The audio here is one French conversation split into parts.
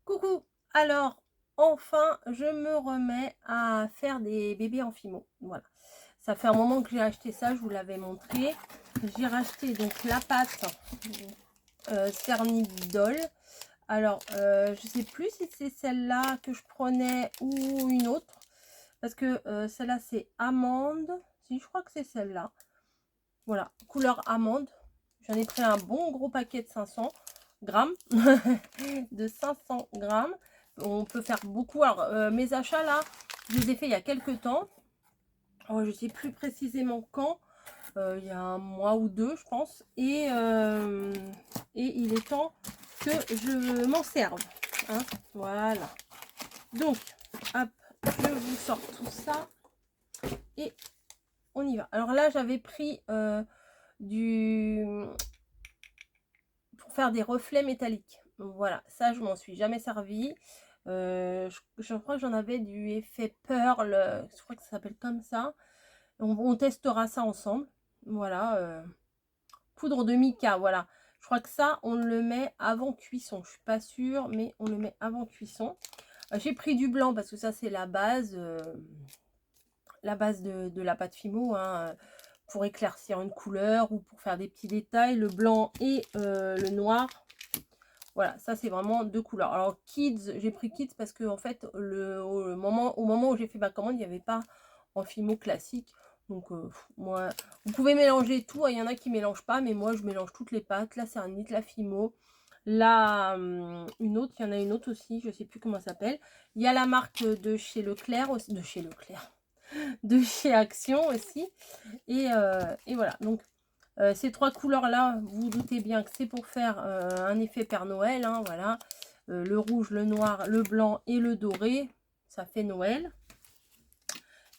Coucou! Alors, enfin, je me remets à faire des bébés en fimo. Voilà. Ça fait un moment que j'ai acheté ça, je vous l'avais montré. J'ai racheté donc la pâte Cernidol. Alors, je sais plus si c'est celle-là que je prenais ou une autre. Parce que celle-là, c'est amande. Si, je crois que c'est celle-là. Voilà, couleur amande. J'en ai pris un bon gros paquet de 500 grammes. De 500 grammes. On peut faire beaucoup. Alors, mes achats là, je les ai fait il y a quelques temps. Oh, je ne sais plus précisément quand. Il y a un mois ou deux, je pense. Et il est temps que je m'en serve. Hein, voilà. Donc, hop, je vous sors tout ça. Et on y va. Alors là, j'avais pris du pour faire des reflets métalliques. Voilà, ça je m'en suis jamais servi. Je crois que j'en avais du effet Pearl, je crois que ça s'appelle comme ça. On testera ça ensemble. Voilà, poudre de mica, voilà. Je crois que ça, on le met avant cuisson. Je suis pas sûre, mais on le met avant cuisson. J'ai pris du blanc parce que ça, c'est la base de la pâte Fimo, hein, pour éclaircir une couleur ou pour faire des petits détails. Le blanc et le noir. Voilà, ça c'est vraiment deux couleurs. Alors Kids, j'ai pris Kids parce que en fait, au moment où j'ai fait ma commande, il n'y avait pas en Fimo classique. Donc moi, vous pouvez mélanger tout. Il y en a qui ne mélangent pas, mais moi je mélange toutes les pâtes. Là c'est un nid, la Fimo. Là, une autre, il y en a une autre aussi, je ne sais plus comment ça s'appelle. Il y a la marque de chez Leclerc aussi, de chez Leclerc, de chez Action aussi. Et voilà, donc ces trois couleurs-là, vous vous doutez bien que c'est pour faire un effet Père Noël. Hein, voilà. Le rouge, le noir, le blanc et le doré. Ça fait Noël.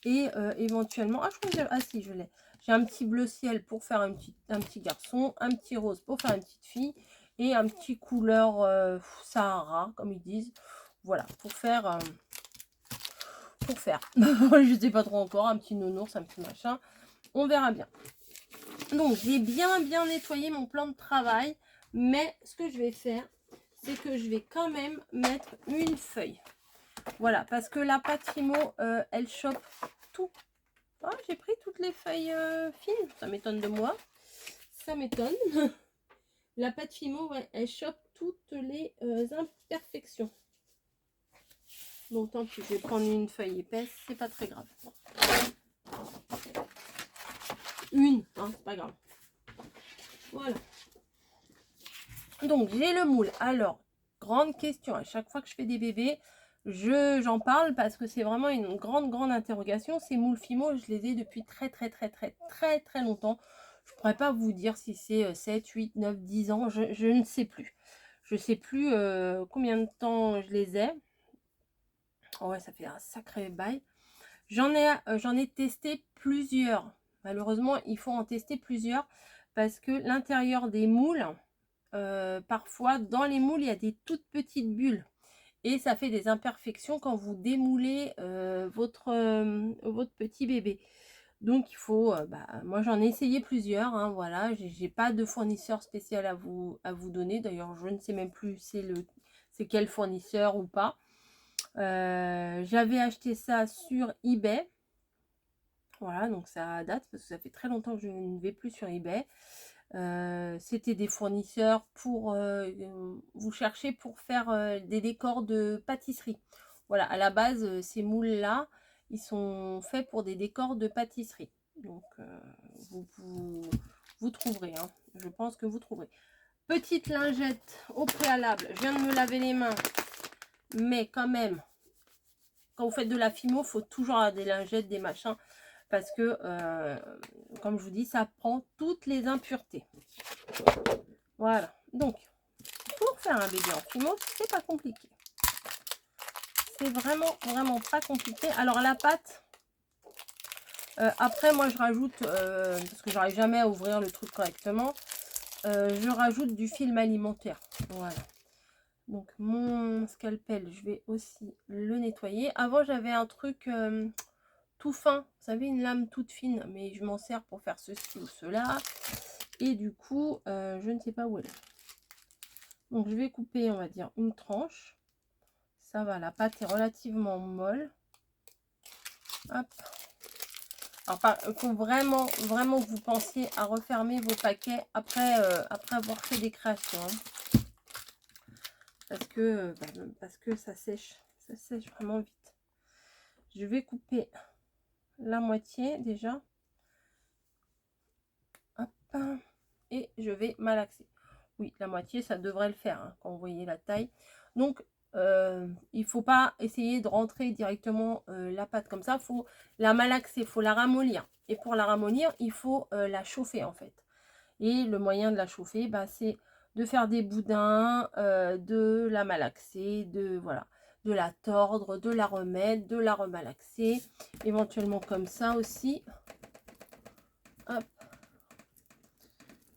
Et éventuellement... Ah, je crois que j'ai... Ah si, je l'ai. J'ai un petit bleu ciel pour faire un petit garçon. Un petit rose pour faire une petite fille. Et un petit couleur Sahara, comme ils disent. Voilà, pour faire... je sais pas trop encore. Un petit nounours, un petit machin. On verra bien. Donc, j'ai bien nettoyé mon plan de travail. Mais ce que je vais faire, c'est que je vais quand même mettre une feuille. Voilà, parce que la pâte Fimo, elle chope tout. Ah, j'ai pris toutes les feuilles fines. Ça m'étonne de moi. Ça m'étonne. La pâte Fimo, ouais, elle chope toutes les imperfections. Donc, tant pis, je vais prendre une feuille épaisse. C'est pas très grave. Une, hein, c'est pas grave. Voilà. Donc, j'ai le moule. Alors, grande question. À chaque fois que je fais des bébés, j'en parle parce que c'est vraiment une grande interrogation. Ces moules Fimo, je les ai depuis très longtemps. Je ne pourrais pas vous dire si c'est 7, 8, 9, 10 ans. Je ne sais plus. Je ne sais plus combien de temps je les ai. Oh ouais, ça fait un sacré bail. J'en ai testé plusieurs. Malheureusement, il faut en tester plusieurs parce que l'intérieur des moules, parfois dans les moules, il y a des toutes petites bulles. Et ça fait des imperfections quand vous démoulez votre petit bébé. Donc il faut, moi j'en ai essayé plusieurs, hein, voilà, j'ai pas de fournisseur spécial à vous donner. D'ailleurs, je ne sais même plus c'est quel fournisseur ou pas. J'avais acheté ça sur eBay. Voilà, donc ça date parce que ça fait très longtemps que je ne vais plus sur eBay. C'était des fournisseurs pour vous chercher pour faire des décors de pâtisserie. Voilà, à la base, ces moules-là, ils sont faits pour des décors de pâtisserie. Donc, vous trouverez, hein. Je pense que vous trouverez. Petite lingette au préalable. Je viens de me laver les mains. Mais quand même, quand vous faites de la Fimo, il faut toujours avoir des lingettes, des machins. Parce que, comme je vous dis, ça prend toutes les impuretés. Voilà. Donc, pour faire un bébé en Fimo, c'est pas compliqué. C'est vraiment pas compliqué. Alors, la pâte, après, moi, je rajoute, parce que j'arrive jamais à ouvrir le truc correctement, je rajoute du film alimentaire. Voilà. Donc, mon scalpel, je vais aussi le nettoyer. Avant, j'avais un truc tout fin. Vous savez, une lame toute fine, mais je m'en sers pour faire ceci ou cela. Et du coup, je ne sais pas où elle est. Donc, je vais couper, on va dire, une tranche. ça va, la pâte est relativement molle. Hop. Alors, il faut vraiment, vraiment que vous pensiez à refermer vos paquets après, après avoir fait des créations. Hein. Parce que ça sèche vraiment vite. Je vais couper la moitié déjà. Hop. Et je vais malaxer. Oui, la moitié, ça devrait le faire, hein, quand vous voyez la taille. Donc, il ne faut pas essayer de rentrer directement la pâte comme ça. Il faut la malaxer, il faut la ramollir. Et pour la ramollir, il faut la chauffer en fait. Et le moyen de la chauffer, bah, c'est de faire des boudins, de la malaxer, voilà, de la tordre, de la remettre, de la remalaxer. Éventuellement comme ça aussi. Hop.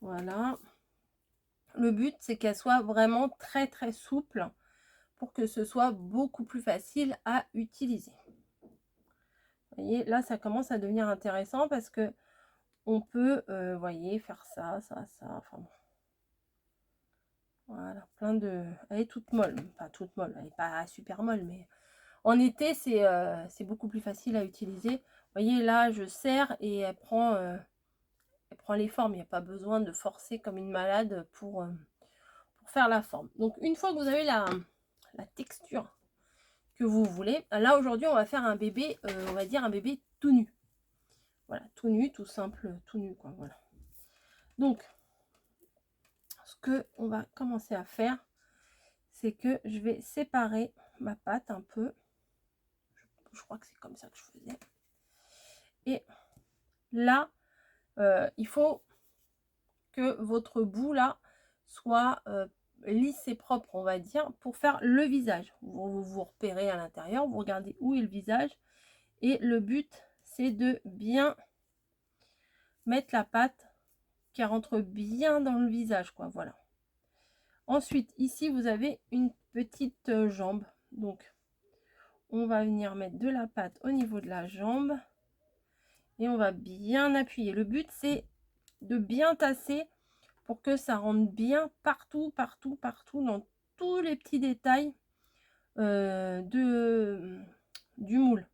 Voilà. Le but, c'est qu'elle soit vraiment très très souple pour que ce soit beaucoup plus facile à utiliser. Vous voyez, là, ça commence à devenir intéressant parce que on peut, voyez, faire ça, enfin bon. Voilà, plein de... Elle est toute molle, pas toute molle, elle n'est pas super molle, mais en été, c'est beaucoup plus facile à utiliser. Vous voyez, là, je serre et elle prend les formes. Il n'y a pas besoin de forcer comme une malade pour faire la forme. Donc, une fois que vous avez la texture que vous voulez, là, aujourd'hui, on va faire un bébé, on va dire un bébé tout nu. Voilà, tout nu, tout simple, tout nu, quoi, voilà. Donc, ce que on va commencer à faire, c'est que je vais séparer ma pâte un peu. Je crois que c'est comme ça que je faisais. Et là, il faut que votre bout là soit lisse et propre, on va dire, pour faire le visage. Vous repérez à l'intérieur, vous regardez où est le visage. Et le but, c'est de bien mettre la pâte qui rentre bien dans le visage, quoi, voilà. Ensuite, ici, vous avez une petite jambe. Donc, on va venir mettre de la pâte au niveau de la jambe. Et on va bien appuyer. Le but, c'est de bien tasser pour que ça rentre bien partout, partout, partout, dans tous les petits détails du moule.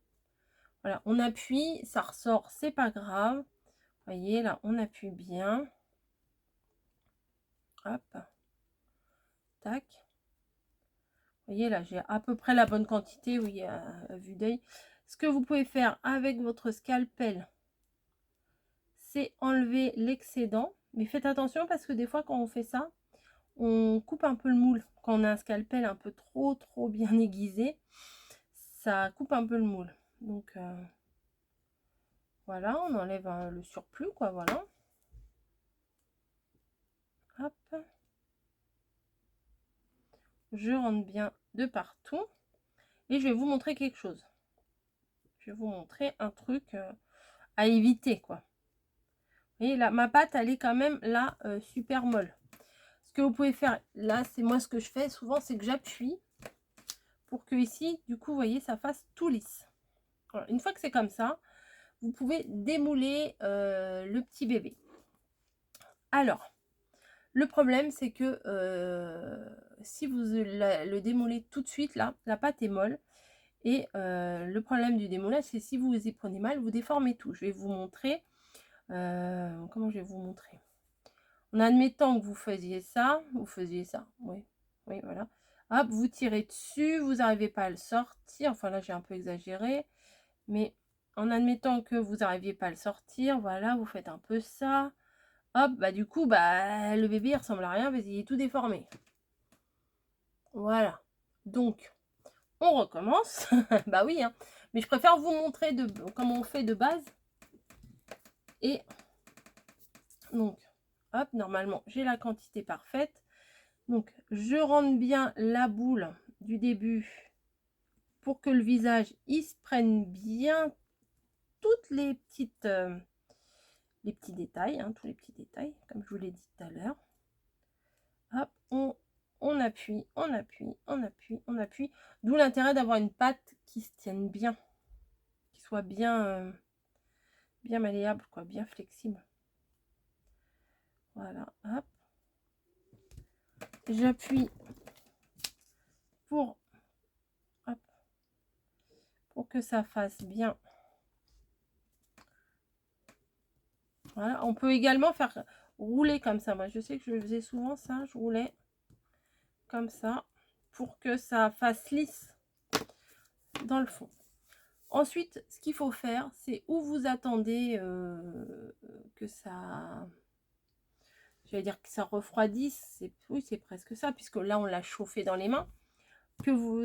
Voilà, on appuie, ça ressort, c'est pas grave. Vous voyez, là, on appuie bien. Hop. Tac. Vous voyez, là, j'ai à peu près la bonne quantité, oui, à vue d'œil. Ce que vous pouvez faire avec votre scalpel, c'est enlever l'excédent. Mais faites attention parce que des fois, quand on fait ça, on coupe un peu le moule. Quand on a un scalpel un peu trop bien aiguisé, ça coupe un peu le moule. Donc, voilà, on enlève le surplus, quoi, voilà. Hop. Je rentre bien de partout. Et je vais vous montrer quelque chose. Je vais vous montrer un truc à éviter, quoi. Et là, ma pâte, elle est quand même là super molle. Ce que vous pouvez faire, là, c'est moi ce que je fais souvent, c'est que j'appuie pour que ici, du coup, vous voyez, ça fasse tout lisse. Voilà. Une fois que c'est comme ça, vous pouvez démouler le petit bébé. Alors, le problème, c'est que si vous le démoulez tout de suite, là, la pâte est molle. Et le problème du démoulage, c'est si vous y prenez mal, vous déformez tout. Je vais vous montrer. Comment je vais vous montrer? En admettant que vous faisiez ça, oui, oui, voilà. Hop, vous tirez dessus, vous n'arrivez pas à le sortir. Enfin là, j'ai un peu exagéré. Mais en admettant que vous n'arriviez pas à le sortir, voilà, vous faites un peu ça. Hop, bah du coup, bah le bébé il ressemble à rien parce qu'il est tout déformé. Voilà. Donc, on recommence. Bah oui, hein. Mais je préfère vous montrer comment on fait de base. Et donc, hop, normalement, j'ai la quantité parfaite. Donc, je rentre bien la boule du début pour que le visage, il se prenne bien toutes les petites... les petits détails, hein, tous les petits détails, comme je vous l'ai dit tout à l'heure. Hop, on appuie, on appuie, on appuie, on appuie. D'où l'intérêt d'avoir une pâte qui se tienne bien, qui soit bien, bien malléable, quoi, bien flexible. Voilà, hop. J'appuie pour que ça fasse bien. Voilà, on peut également faire rouler comme ça. Moi, je sais que je faisais souvent ça, je roulais comme ça pour que ça fasse lisse dans le fond. Ensuite, ce qu'il faut faire, c'est où vous attendez que ça... J'allais dire que ça refroidisse. Oui, c'est presque ça, puisque là, on l'a chauffé dans les mains.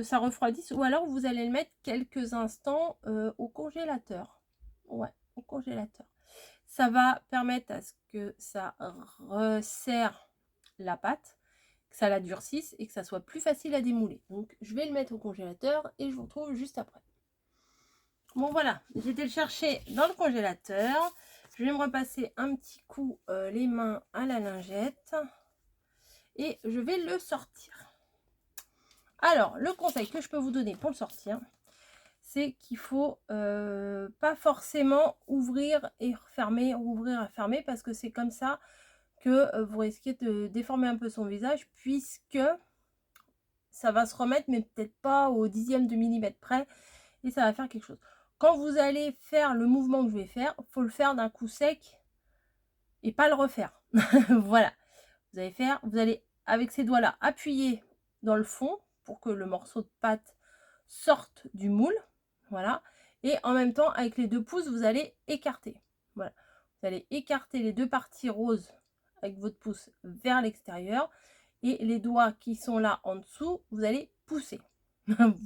Ça refroidisse, ou alors vous allez le mettre quelques instants au congélateur. Ouais, au congélateur. Ça va permettre à ce que ça resserre la pâte, que ça la durcisse et que ça soit plus facile à démouler. Donc, je vais le mettre au congélateur et je vous retrouve juste après. Bon, voilà, j'ai été le chercher dans le congélateur. Je vais me repasser un petit coup les mains à la lingette et je vais le sortir. Alors, le conseil que je peux vous donner pour le sortir, c'est qu'il faut pas forcément ouvrir et refermer, ouvrir et fermer, parce que c'est comme ça que vous risquez de déformer un peu son visage, puisque ça va se remettre, mais peut-être pas au dixième de millimètre près, et ça va faire quelque chose. Quand vous allez faire le mouvement que je vais faire, il faut le faire d'un coup sec et pas le refaire. Voilà. Vous allez avec ces doigts-là appuyer dans le fond pour que le morceau de pâte sorte du moule. Voilà. Et en même temps, avec les deux pouces, vous allez écarter. Voilà. Vous allez écarter les deux parties roses avec votre pouce vers l'extérieur. Et les doigts qui sont là en dessous, vous allez pousser.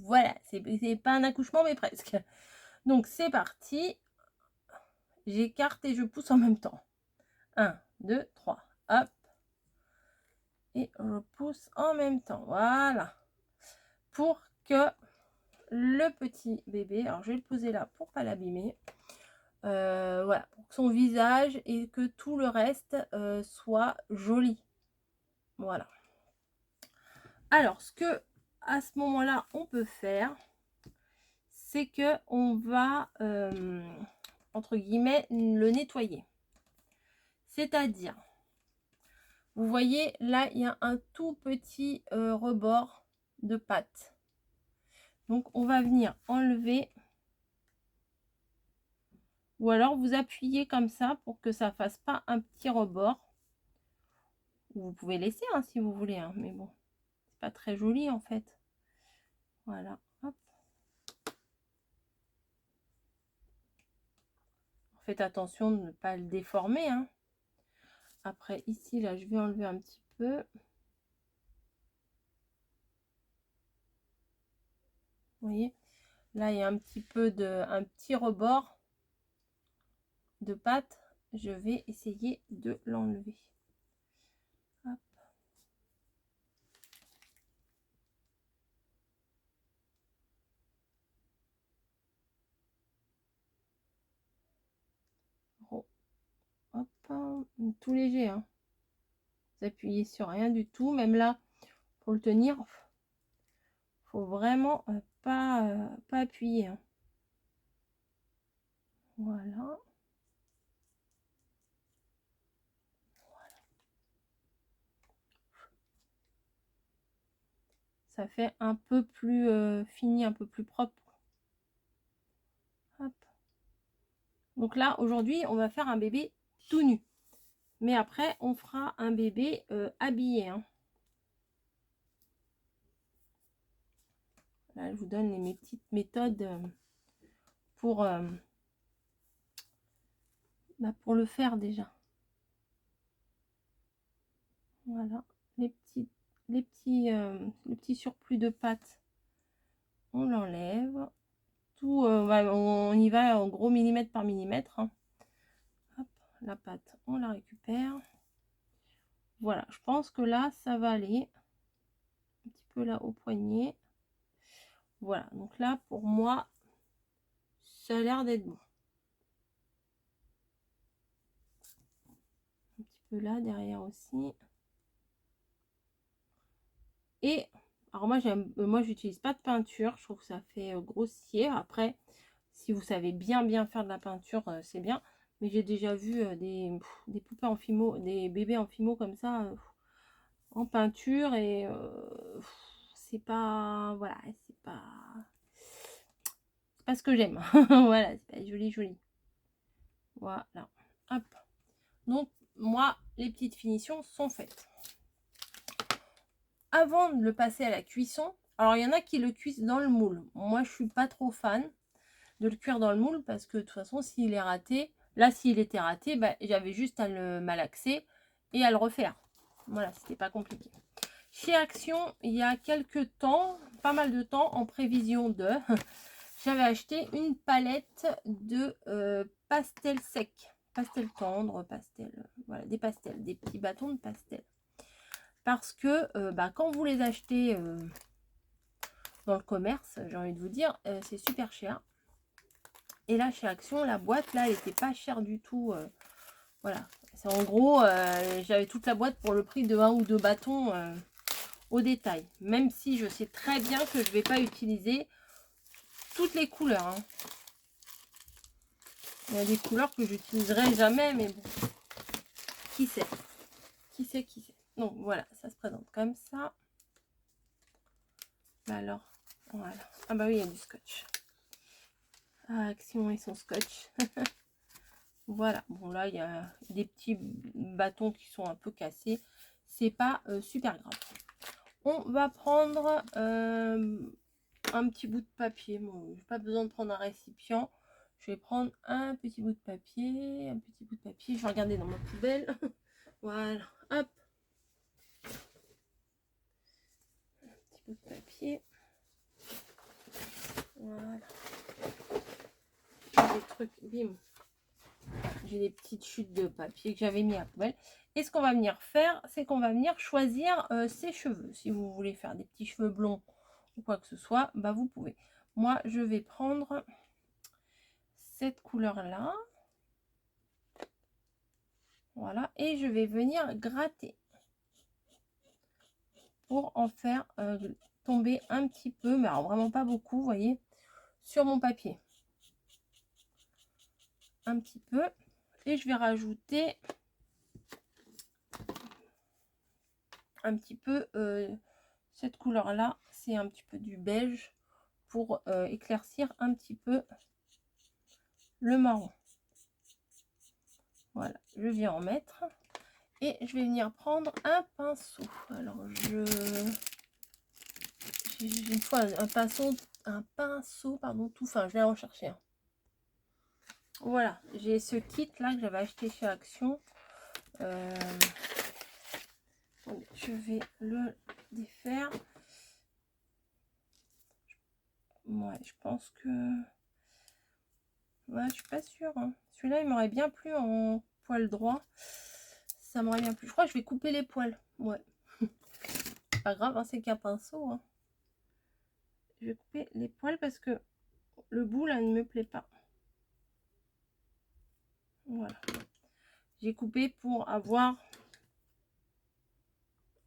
Voilà. C'est pas un accouchement, mais presque. Donc, c'est parti. J'écarte et je pousse en même temps. 1, 2, 3. Hop. Et je pousse en même temps. Voilà. Pour que le petit bébé, alors je vais le poser là pour pas l'abîmer, voilà, pour que son visage et que tout le reste soit joli. Voilà. Alors, ce que à ce moment-là on peut faire, c'est que on va entre guillemets le nettoyer. C'est-à-dire, vous voyez là, il y a un tout petit rebord de pâte. Donc, on va venir enlever, ou alors vous appuyez comme ça pour que ça fasse pas un petit rebord. Vous pouvez laisser hein, si vous voulez, hein, mais bon, c'est pas très joli en fait. Voilà. Hop. Faites attention de ne pas le déformer. Hein. Après, ici, là, je vais enlever un petit peu. Vous voyez, là, il y a un petit peu un petit rebord de pâte. Je vais essayer de l'enlever. Oh. Hop, tout léger. Hein. Vous appuyez sur rien du tout. Même là, pour le tenir, faut vraiment pas appuyer. Hein. Voilà. Ça fait un peu plus fini, un peu plus propre. Hop. Donc là, aujourd'hui, on va faire un bébé tout nu. Mais après, on fera un bébé habillé. Hein. Là, je vous donne mes petites méthodes pour le faire déjà. Voilà. Les petits surplus de pâte, on l'enlève. Tout, on y va en gros millimètre par millimètre. Hein. Hop, la pâte, on la récupère. Voilà, je pense que là, ça va aller. Un petit peu là au poignet. Voilà, donc là, pour moi, ça a l'air d'être bon. Un petit peu là, derrière aussi. Et, alors moi, j'utilise pas de peinture. Je trouve que ça fait grossier. Après, si vous savez bien faire de la peinture, c'est bien. Mais j'ai déjà vu des poupées en fimo, des bébés en fimo comme ça, en peinture. Et c'est pas, voilà, c'est pas pas ce que j'aime. Voilà, c'est pas joli, joli. Voilà, hop. Donc, moi, les petites finitions sont faites. Avant de le passer à la cuisson, alors il y en a qui le cuisent dans le moule. Moi, je suis pas trop fan de le cuire dans le moule parce que de toute façon, s'il est raté, là, s'il était raté, bah, j'avais juste à le malaxer et à le refaire. Voilà, c'était pas compliqué. Chez Action, il y a quelques temps, pas mal de temps, en prévision de, j'avais acheté une palette de pastel sec, pastel tendre, pastel, voilà, des pastels, des petits bâtons de pastel. Parce que bah, quand vous les achetez dans le commerce, j'ai envie de vous dire, c'est super cher. Et là, chez Action, la boîte, là, elle n'était pas chère du tout. Voilà. C'est en gros, j'avais toute la boîte pour le prix de 1 ou 2 bâtons au détail. Même si je sais très bien que je ne vais pas utiliser toutes les couleurs. Hein. Il y a des couleurs que j'utiliserai jamais, mais bon. Qui sait? Qui sait, qui sait? Donc voilà, ça se présente comme ça. Alors, voilà. Ah bah oui, il y a du scotch. Ah, Action et son scotch. Voilà. Bon là, il y a des petits bâtons qui sont un peu cassés. C'est pas super grave. On va prendre un petit bout de papier. Bon, j'ai pas besoin de prendre un récipient. Je vais prendre un petit bout de papier. Un petit bout de papier. Je vais regarder dans ma poubelle. Voilà. Hop. Un petit bout de papier. Voilà. J'ai des trucs. Bim. J'ai des petites chutes de papier que j'avais mis à la poubelle. Et ce qu'on va venir faire, c'est qu'on va venir choisir ses cheveux. Si vous voulez faire des petits cheveux blonds ou quoi que ce soit, bah vous pouvez. Moi, je vais prendre cette couleur-là. Voilà. Et je vais venir gratter pour en faire tomber un petit peu, mais alors vraiment pas beaucoup, vous voyez, sur mon papier. Un petit peu. Et je vais rajouter un petit peu cette couleur là, c'est un petit peu du beige pour éclaircir un petit peu le marron. Voilà, je viens en mettre et je vais venir prendre un pinceau. Alors j'ai une fois un pinceau pardon tout fin, je vais en chercher un. Voilà, j'ai ce kit là que j'avais acheté chez Action. Je vais le défaire. Ouais, je pense que... Ouais, je suis pas sûre. Hein. Celui-là, il m'aurait bien plu en poil droit. Ça m'aurait bien plu. Je crois que je vais couper les poils. Ouais. Pas grave, hein, c'est qu'un pinceau. Hein. Je vais couper les poils parce que le bout, là, ne me plaît pas. Voilà. J'ai coupé pour avoir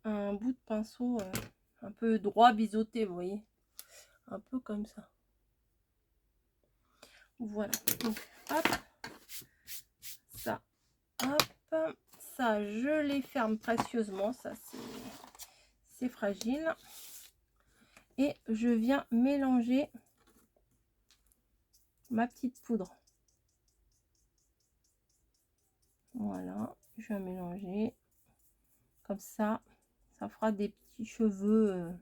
un bout de pinceau un peu droit, biseauté, vous voyez. Un peu comme ça. Voilà. Donc, hop. Ça. Hop. Ça, je les ferme précieusement. Ça, c'est fragile. Et je viens mélanger ma petite poudre. Voilà. Je viens mélanger. Comme ça, ça fera des petits cheveux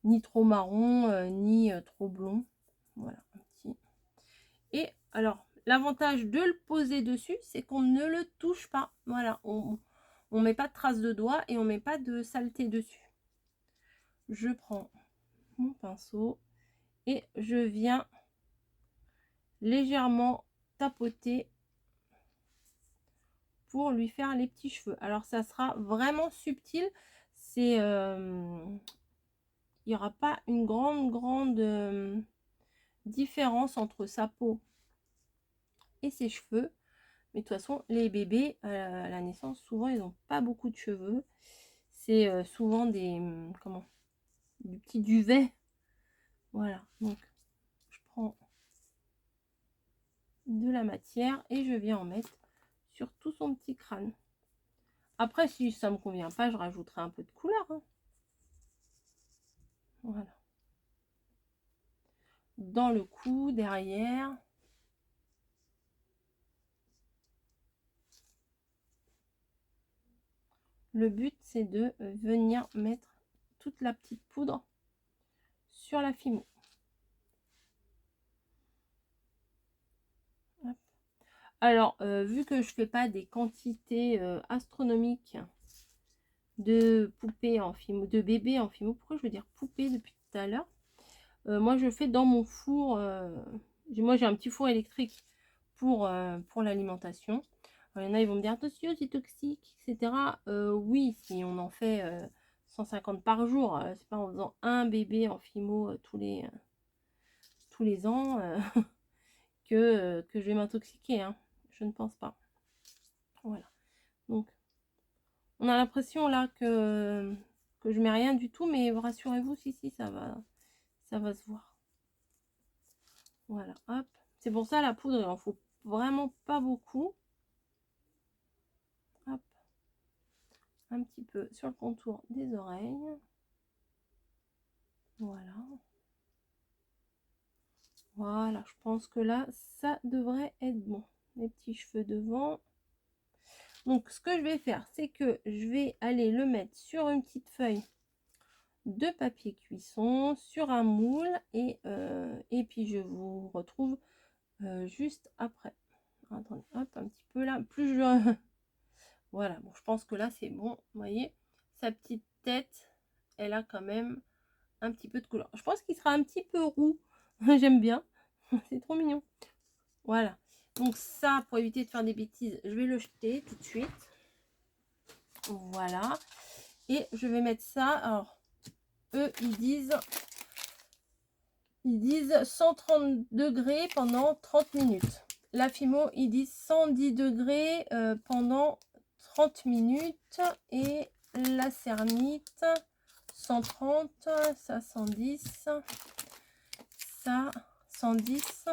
ni trop marron, ni trop blond. Voilà. Un petit. Et alors, l'avantage de le poser dessus, c'est qu'on ne le touche pas. Voilà. On met pas de traces de doigts et on met pas de saleté dessus. Je prends mon pinceau et je viens légèrement tapoter pour lui faire les petits cheveux. Alors ça sera vraiment subtil, c'est il n'y aura pas une grande différence entre sa peau et ses cheveux, mais de toute façon les bébés à la naissance souvent ils n'ont pas beaucoup de cheveux, c'est souvent des du petit duvet. Voilà, donc je prends de la matière et je viens en mettre sur tout son petit crâne. Après, si ça me convient pas, je rajouterai un peu de couleur. Hein. Voilà. dans le cou, derrière. Le but, c'est de venir mettre toute la petite poudre sur la fimo. Hop. Alors, vu que je fais pas des quantités astronomiques de poupées en fimo, de bébés en fimo, pourquoi je veux dire poupée depuis tout à l'heure, moi je fais dans mon four, moi j'ai un petit four électrique pour l'alimentation. Il y en a, ils vont me dire attention, c'est toxique, etc. Oui, si on en fait 150 par jour, c'est pas en faisant un bébé en fimo tous les ans que je vais m'intoxiquer, hein. Je ne pense pas. Voilà. Donc, on a l'impression là que je mets rien du tout, mais rassurez-vous, si, ça va se voir. Voilà, hop. C'est pour ça la poudre, il en faut vraiment pas beaucoup. Hop. Un petit peu sur le contour des oreilles. Voilà. Voilà, je pense que là, ça devrait être bon. Les petits cheveux devant. Donc, ce que je vais faire, c'est que je vais aller le mettre sur une petite feuille de papier cuisson, sur un moule, et puis je vous retrouve juste après. Attendez, hop, un petit peu là. Plus je... Voilà, bon, je pense que là, c'est bon. Vous voyez, sa petite tête, elle a quand même un petit peu de couleur. Je pense qu'il sera un petit peu roux. J'aime bien. C'est trop mignon. Voilà. Donc ça, pour éviter de faire des bêtises, je vais le jeter tout de suite. Voilà. Et je vais mettre ça. Alors, eux, ils disent 130 degrés pendant 30 minutes. La Fimo, ils disent 110 degrés pendant 30 minutes. Et la Cernite, 130, ça 110, ça 110.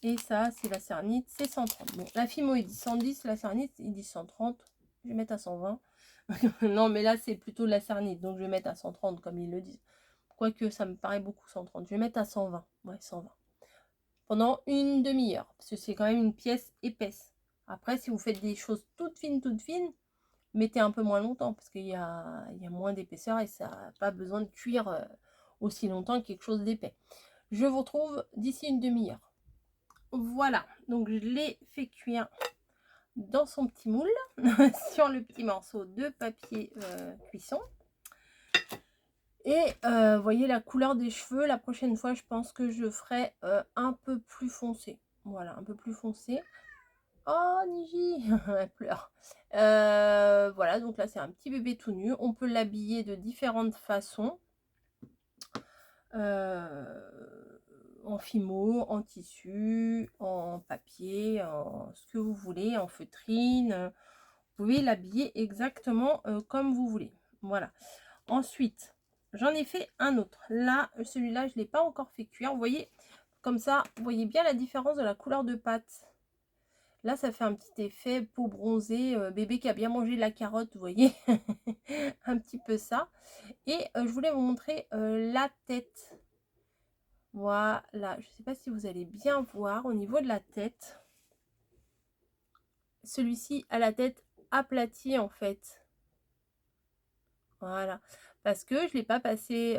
Et ça, c'est la Cernite, c'est 130. Bon, la Fimo, il dit 110, la Cernite, il dit 130. Je vais mettre à 120. Non, mais là, c'est plutôt la Cernite, donc je vais mettre à 130, comme ils le disent. Quoique, ça me paraît beaucoup, 130. Je vais mettre à 120. Ouais, 120. Pendant une demi-heure, parce que c'est quand même une pièce épaisse. Après, si vous faites des choses toutes fines, mettez un peu moins longtemps, parce qu'il y a moins d'épaisseur et ça n'a pas besoin de cuire aussi longtemps que quelque chose d'épais. Je vous retrouve d'ici une demi-heure. Voilà, donc je l'ai fait cuire dans son petit moule sur le petit morceau de papier cuisson. Et vous voyez la couleur des cheveux, la prochaine fois je pense que je ferai un peu plus foncé. Voilà, un peu plus foncé. Oh Niji, elle pleure. Voilà, donc là c'est un petit bébé tout nu. On peut l'habiller de différentes façons. En fimo, en tissu, en papier, en ce que vous voulez, en feutrine. Vous pouvez l'habiller exactement comme vous voulez. Voilà. Ensuite, j'en ai fait un autre. Là, celui-là, je ne l'ai pas encore fait cuire. Vous voyez, comme ça, vous voyez bien la différence de la couleur de pâte. Là, ça fait un petit effet peau bronzée, bébé qui a bien mangé de la carotte, vous voyez. Un petit peu ça. Et je voulais vous montrer la tête. Voilà, je ne sais pas si vous allez bien voir au niveau de la tête. Celui-ci a la tête aplatie en fait. Voilà, parce que je ne l'ai pas passé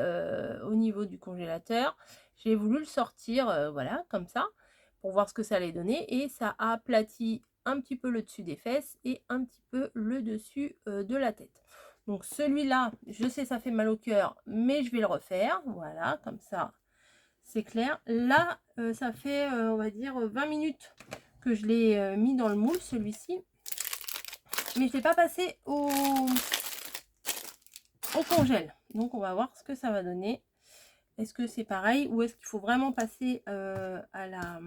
au niveau du congélateur. J'ai voulu le sortir, voilà, comme ça, pour voir ce que ça allait donner. Et ça a aplati un petit peu le dessus des fesses et un petit peu le dessus de la tête. Donc celui-là, je sais ça fait mal au cœur, mais je vais le refaire. Voilà, comme ça, c'est clair. Là, ça fait, on va dire, 20 minutes que je l'ai mis dans le moule, celui-ci. Mais je ne l'ai pas passé au congèle. Donc, on va voir ce que ça va donner. Est-ce que c'est pareil ou est-ce qu'il faut vraiment passer à la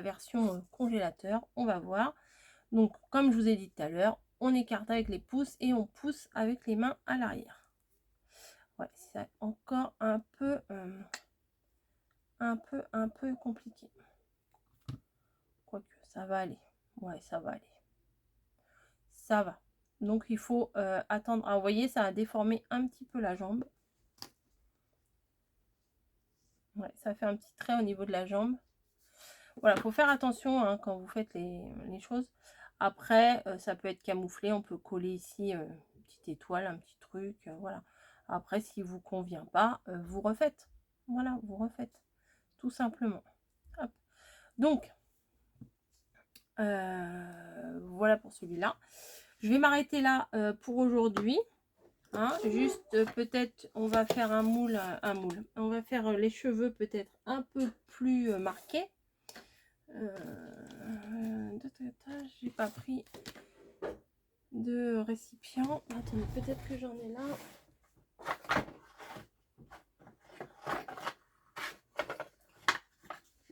version congélateur? On va voir. Donc, comme je vous ai dit tout à l'heure, on écarte avec les pouces et on pousse avec les mains à l'arrière. Ouais, c'est encore un peu compliqué. Quoique, ça va aller. Ouais, ça va aller. Ça va. Donc, il faut attendre. Ah, vous voyez, ça a déformé un petit peu la jambe. Ouais, ça fait un petit trait au niveau de la jambe. Voilà, faut faire attention hein, quand vous faites les choses. Après, ça peut être camouflé. On peut coller ici une petite étoile, un petit truc. Voilà. Après, si vous convient pas, vous refaites. Voilà, vous refaites. Tout simplement. Hop. Donc, voilà pour celui-là. Je vais m'arrêter là pour aujourd'hui. Hein, juste peut-être on va faire un moule. On va faire les cheveux peut-être un peu plus marqués. J'ai pas pris de récipient. Attendez, peut-être que j'en ai là.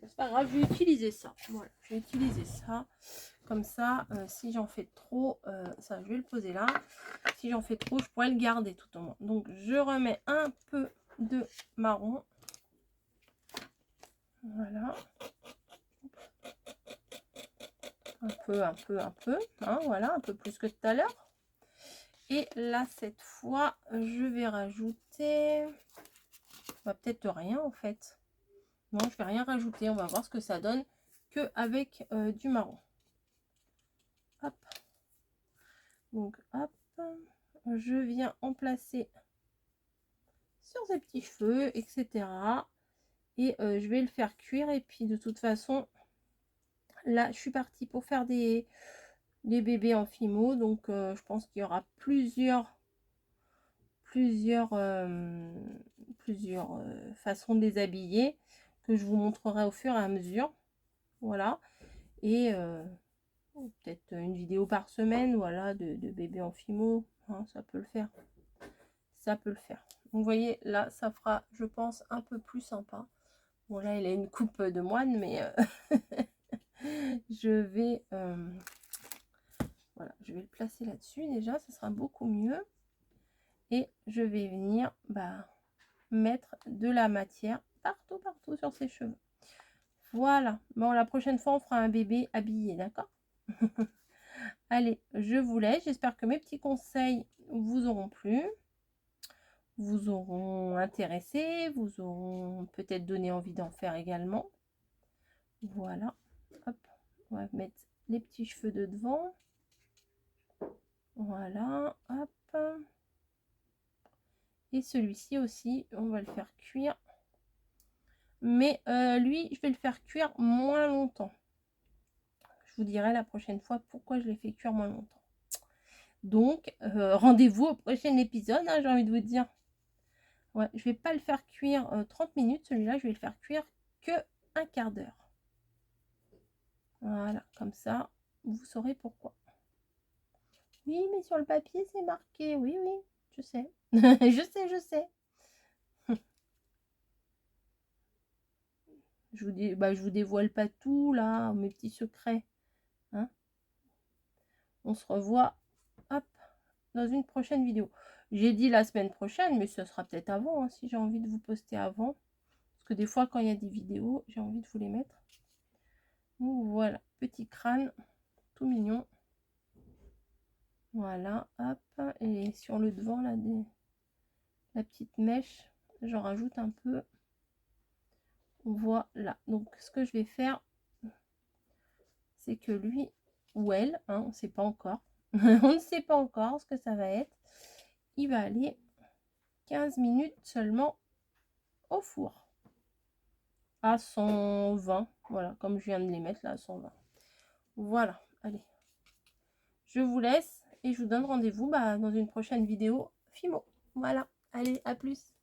C'est pas grave, je vais utiliser ça. Voilà, je vais utiliser ça. Comme ça, si j'en fais trop, ça, je vais le poser là. Si j'en fais trop, je pourrais le garder tout au moins. Donc, je remets un peu de marron. Voilà. Un peu. Hein, voilà, un peu plus que tout à l'heure. Et là, cette fois, je vais rajouter... peut-être rien en fait. Non, je vais rien rajouter. On va voir ce que ça donne que avec du marron. Hop. Donc, hop. Je viens en placer sur ces petits cheveux, etc. Et je vais le faire cuire. Et puis, de toute façon, là, je suis partie pour faire des bébés en fimo. Donc, je pense qu'il y aura plusieurs façons de les habiller que je vous montrerai au fur et à mesure. Voilà. Et peut-être une vidéo par semaine, voilà, de bébé en fimo, hein, ça peut le faire. Ça peut le faire. Donc, vous voyez, là, ça fera, je pense, un peu plus sympa. Bon, là, il a une coupe de moine, mais je vais... voilà, je vais le placer là-dessus déjà, ça sera beaucoup mieux. Et je vais venir mettre de la matière partout sur ses cheveux. Voilà. Bon, la prochaine fois, on fera un bébé habillé, d'accord? Allez, je vous laisse. J'espère que mes petits conseils vous auront plu, vous auront intéressé, vous auront peut-être donné envie d'en faire également. Voilà. Hop. On va mettre les petits cheveux de devant. Voilà. Hop. Et celui-ci aussi, on va le faire cuire. Mais lui, je vais le faire cuire moins longtemps. Je vous dirai la prochaine fois pourquoi je l'ai fait cuire moins longtemps. Donc, rendez-vous au prochain épisode, hein, j'ai envie de vous dire. Ouais, je vais pas le faire cuire 30 minutes. Celui-là, je vais le faire cuire que un quart d'heure. Voilà, comme ça, vous saurez pourquoi. Oui, mais sur le papier, c'est marqué. Oui, oui, je sais. Je sais. Je vous dis, je vous dévoile pas tout, là, mes petits secrets. Hein. On se revoit, hop, dans une prochaine vidéo. J'ai dit la semaine prochaine, mais ce sera peut-être avant, hein, si j'ai envie de vous poster avant. Parce que des fois, quand il y a des vidéos, j'ai envie de vous les mettre. Donc, voilà, petit crâne, tout mignon. Voilà, hop. Et sur le devant, là, la petite mèche, j'en rajoute un peu. Voilà. Donc, ce que je vais faire, c'est que lui ou elle, hein, on ne sait pas encore. On ne sait pas encore ce que ça va être. Il va aller 15 minutes seulement au four. À 120. Voilà, comme je viens de les mettre là à 120. Voilà, allez. Je vous laisse et je vous donne rendez-vous dans une prochaine vidéo Fimo. Voilà, allez, à plus.